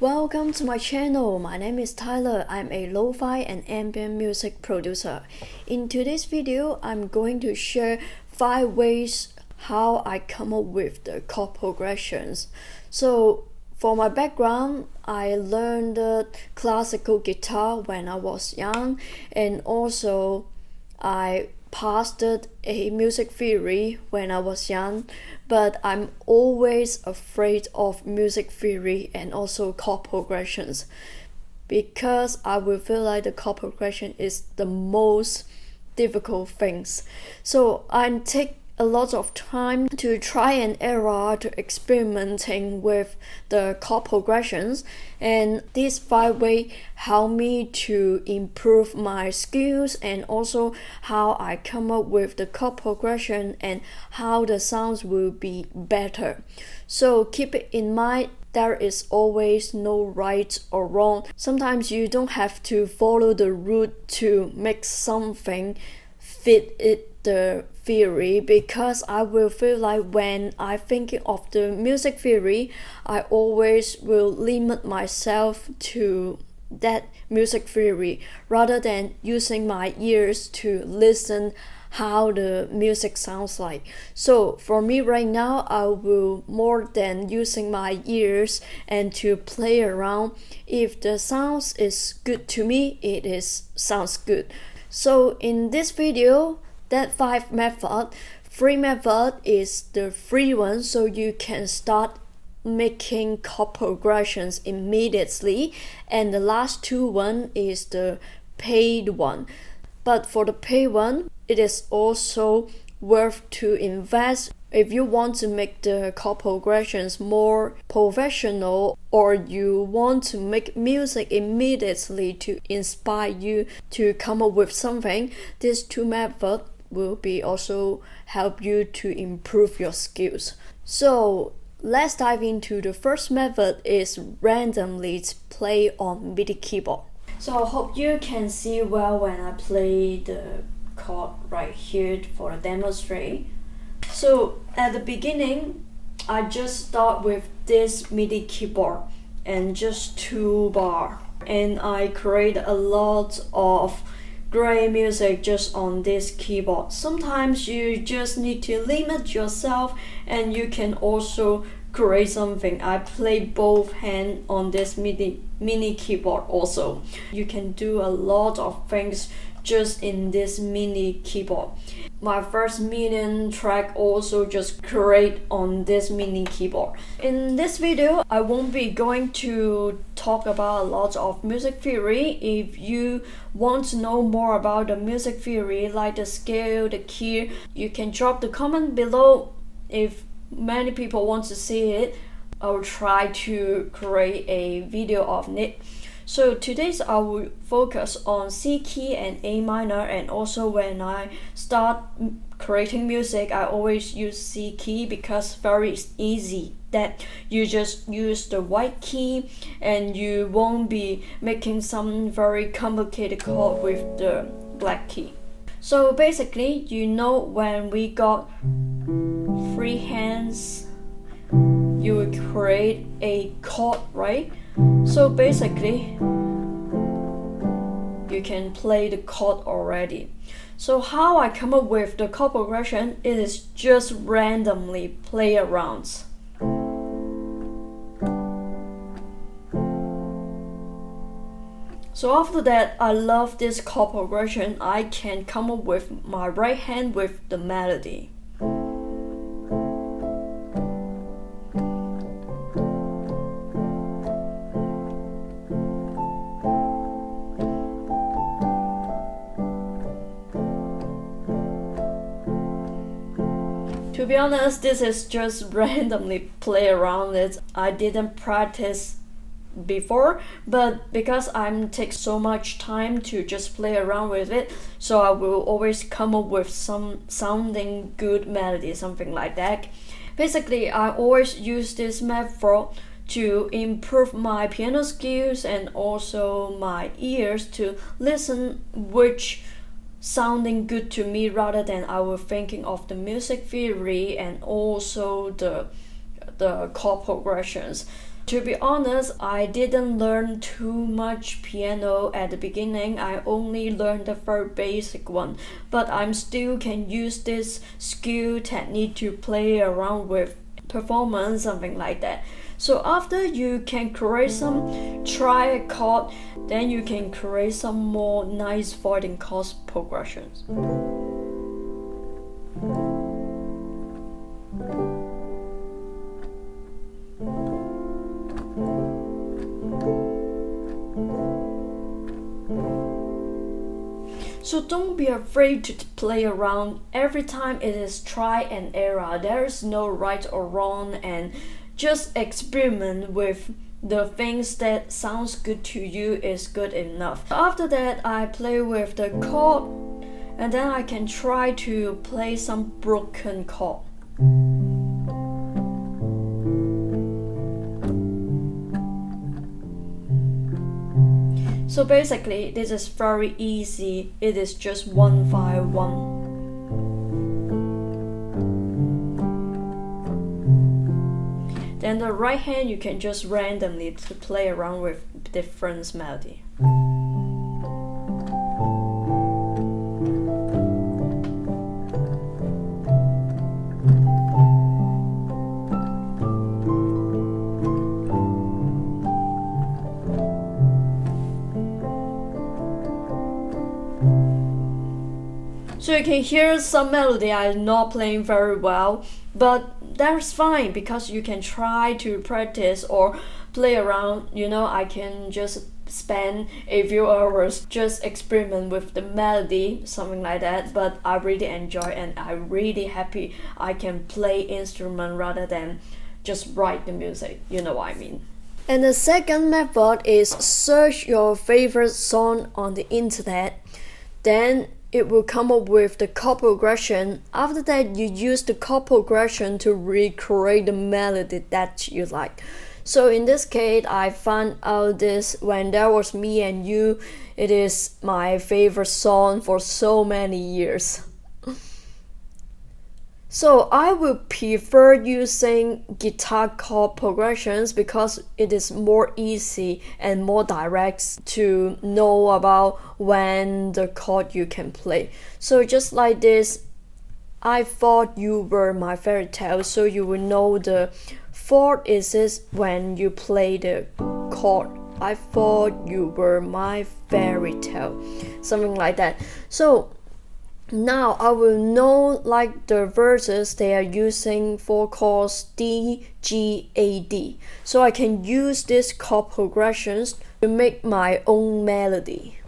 Welcome to my channel. My name is Tyler. I'm a lo-fi and ambient music producer. In today's video, I'm going to share 5 ways how I come up with the chord progressions. So for my background, I learned classical guitar when I was young, and also I passed a music theory when I was young, but I'm always afraid of music theory and also chord progressions because I will feel like the chord progression is the most difficult things. So I take a lot of time to try and error to experimenting with the chord progressions, and these 5 ways help me to improve my skills and also how I come up with the chord progression and how the sounds will be better. So keep it in mind, there is always no right or wrong. Sometimes you don't have to follow the route to make something fit the theory, because I will feel like when I think of the music theory, I always will limit myself to that music theory rather than using my ears to listen how the music sounds like. So for me right now, I will more than using my ears and to play around. If the sounds is good to me, sounds good. So in this video, that 5 method, free method is the free one, so you can start making chord progressions immediately, and the last 2 one is the paid one. But for the paid one, it is also worth to invest if you want to make the chord progressions more professional, or you want to make music immediately to inspire you to come up with something. These 2 methods will be also help you to improve your skills. So let's dive into the first method, is randomly play on MIDI keyboard. So I hope you can see well when I play the chord right here for a demonstrate. So at the beginning, I just start with this MIDI keyboard and just 2 bar, and I create a lot of great music just on this keyboard. Sometimes you just need to limit yourself and you can also create something. I play both hands on this mini keyboard also. You can do a lot of things just in this mini keyboard. My first million track also just create on this mini keyboard. In this video, I won't be going to talk about a lot of music theory. If you want to know more about the music theory, like the scale, the key, you can drop the comment below. If many people want to see it, I will try to create a video of it. So today I will focus on C key and A minor, and also when I start creating music, I always use C key because very easy that you just use the white key and you won't be making some very complicated chord with the black key. So basically, when we got 3 hands, you will create a chord, right? So basically, you can play the chord already. So how I come up with the chord progression, it is just randomly play around. So after that, I love this chord progression. I can come up with my right hand with the melody. To be honest, this is just randomly play around it. I didn't practice before, but because I'm take so much time to just play around with it, so I will always come up with some sounding good melody, something like that. Basically, I always use this method to improve my piano skills and also my ears to listen which sounding good to me, rather than I was thinking of the music theory and also the chord progressions. To be honest, I didn't learn too much piano at the beginning. I only learned the very basic one, but I still can use this skill technique to play around with performance, something like that. So after you can create some triad chord, then you can create some more nice voicing chord progressions. So don't be afraid to play around. Every time it is try and error. There is no right or wrong, and just experiment with the things that sounds good to you is good enough. After that, I play with the chord, and then I can try to play some broken chord. So basically, this is very easy. It is just 1-5-1. Then the right hand, you can just randomly to play around with different melody. So you can hear some melody I'm not playing very well, but that's fine because you can try to practice or play around. I can just spend a few hours just experiment with the melody, something like that, but I really enjoy and I'm really happy I can play instrument rather than just write the music, you know what I mean. And the second method is search your favorite song on the internet, then it will come up with the chord progression. After that, you use the chord progression to recreate the melody that you like. So in this case, I found out this When There Was Me and You. It is my favorite song for so many years. So I would prefer using guitar chord progressions because it is more easy and more direct to know about when the chord you can play. So just like this, I thought you were my fairy tale, so you will know the fourth is this when you play the chord. I thought you were my fairy tale, something like that. So now I will know like the verses they are using for chords D, G, A, D. So I can use these chord progressions to make my own melody.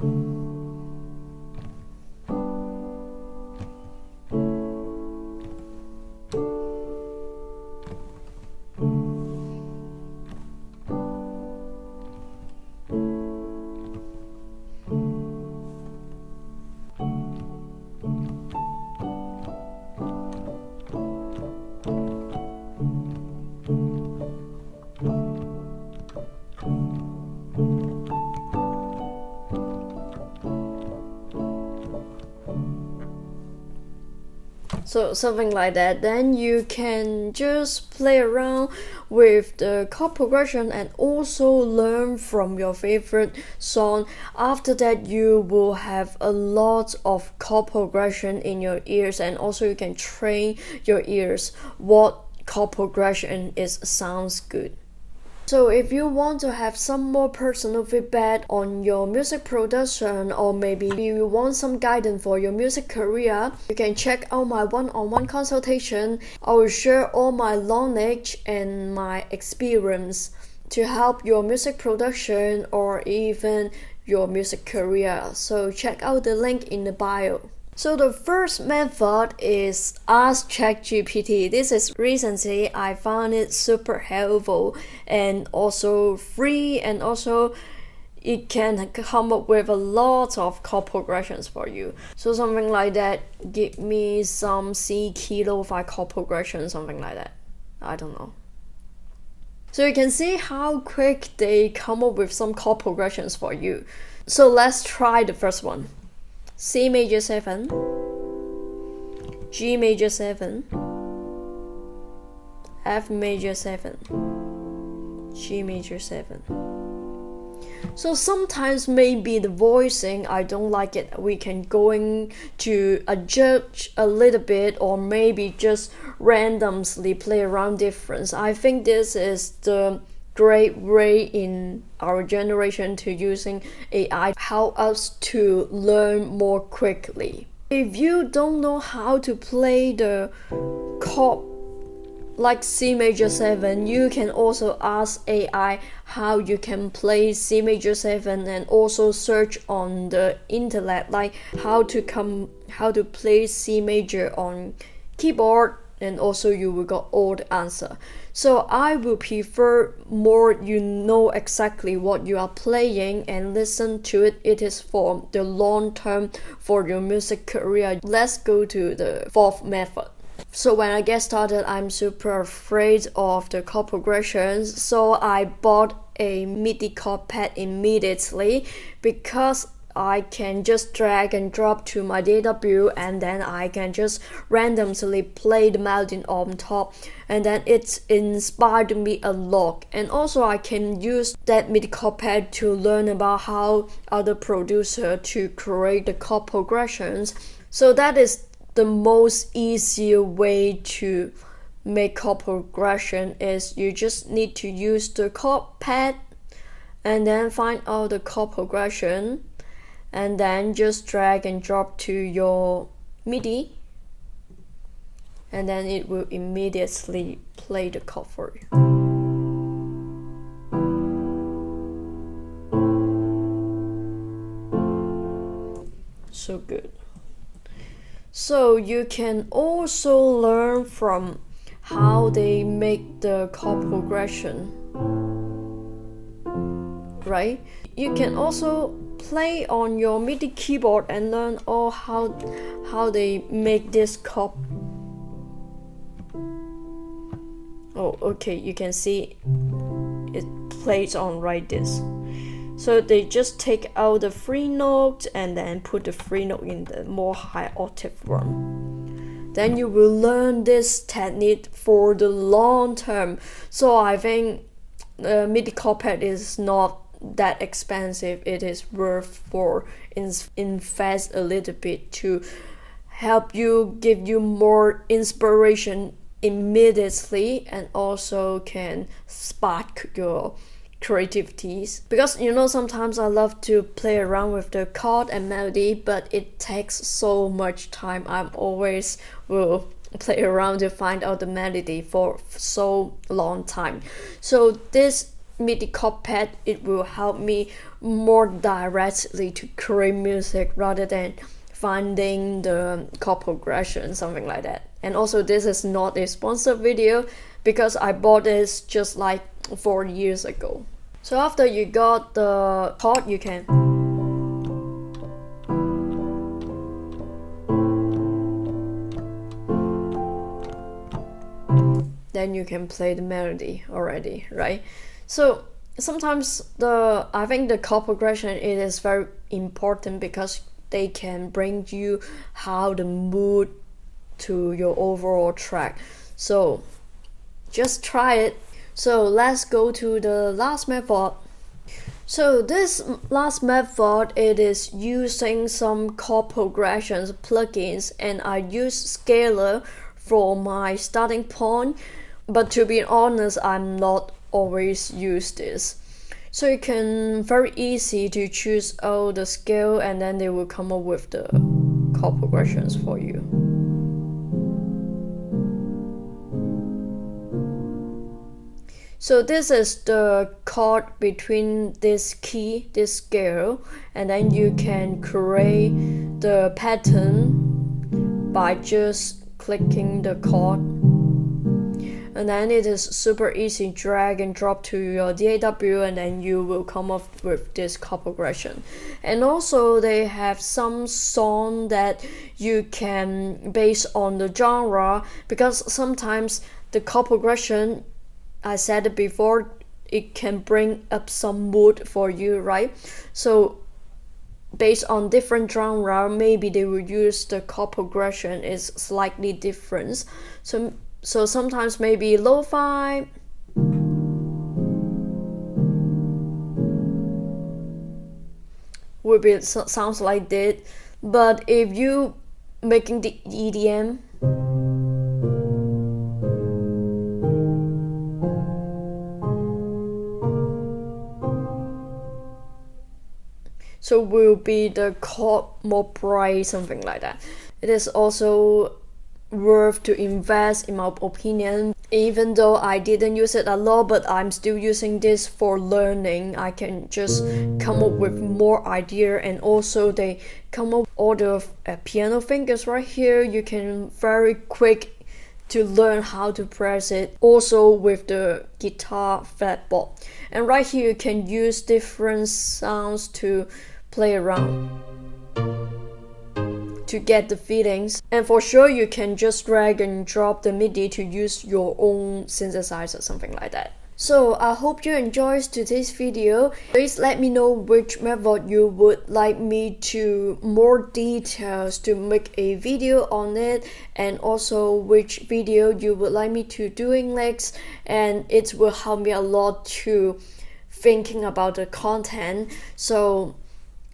So something like that. Then you can just play around with the chord progression and also learn from your favorite song. After that, you will have a lot of chord progression in your ears, and also you can train your ears what chord progression sounds good. So if you want to have some more personal feedback on your music production, or maybe you want some guidance for your music career, you can check out my one-on-one consultation. I will share all my knowledge and my experience to help your music production or even your music career. So check out the link in the bio. So the first method is Ask ChatGPT. This is recently I found it super helpful and also free, and also it can come up with a lot of chord progressions for you. So something like that, give me some C key lo-fi chord progression, something like that. I don't know. So you can see how quick they come up with some chord progressions for you. So let's try the first one. C major 7, G major 7, F major 7, G major 7. So sometimes maybe the voicing, I don't like it. We can going to adjust a little bit, or maybe just randomly play around difference. I think this is the great way in our generation to using AI help us to learn more quickly. If you don't know how to play the chord like C major 7, you can also ask AI how you can play C major 7, and also search on the internet like how to play C major on keyboard, and also you will get all the answer. So I will prefer more you know exactly what you are playing and listen to it. It is for the long term for your music career. Let's go to the fourth method. So when I get started, I'm super afraid of the chord progressions, so I bought a MIDI chord pad immediately, because I can just drag and drop to my DAW, and then I can just randomly play the melody on top, and then it's inspired me a lot. And also I can use that MIDI chord pad to learn about how other producers to create the chord progressions. So that is the most easier way to make chord progression. Is you just need to use the chord pad and then find out the chord progression, and then just drag and drop to your MIDI, and then it will immediately play the chord for you. So good. So you can also learn from how they make the chord progression, right? You can also play on your MIDI keyboard and learn all how they make this chord. Oh, okay, you can see it plays on right this. So they just take out the free note and then put the free note in the more high octave one. Then you will learn this technique for the long term. So I think MIDI chord pad is not that expensive. It is worth for invest a little bit to help you, give you more inspiration immediately, and also can spark your creativities. Because sometimes I love to play around with the chord and melody, but it takes so much time. I'm always will play around to find out the melody for so long time. So this MIDI chord pad, it will help me more directly to create music rather than finding the chord progression, something like that. And also this is not a sponsored video, because I bought this just like 4 years ago. So after you got the chord, you can then you can play the melody already, right? So sometimes I think the chord progression, it is very important, because they can bring you how the mood to your overall track. So just try it. So let's go to the last method. So this last method, it is using some chord progressions plugins, and I use Scalar for my starting point. But to be honest, I'm not always use this. So you can very easy to choose all the scale, and then they will come up with the chord progressions for you. So this is the chord between this key, this scale, and then you can create the pattern by just clicking the chord. And then it is super easy, drag and drop to your DAW, and then you will come up with this chord progression. And also they have some song that you can base on the genre, because sometimes the chord progression, I said it before, it can bring up some mood for you, right? So based on different genre, maybe they will use the chord progression is slightly different. So sometimes maybe lo-fi, will be sounds like this. But if you making the EDM, so will be the chord more bright, something like that. It is also worth to invest, in my opinion. Even though I didn't use it a lot, but I'm still using this for learning. I can just come up with more idea, and also they come up with all the piano fingers right here. You can very quick to learn how to press it. Also with the guitar fretboard, and right here you can use different sounds to play around to get the feelings. And for sure you can just drag and drop the MIDI to use your own synthesizer, something like that. So I hope you enjoyed today's video. Please let me know which method you would like me to more details to make a video on it, and also which video you would like me to doing next, and it will help me a lot to thinking about the content. So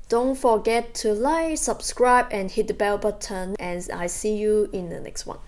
don't forget to like, subscribe, and hit the bell button, and I see you in the next one.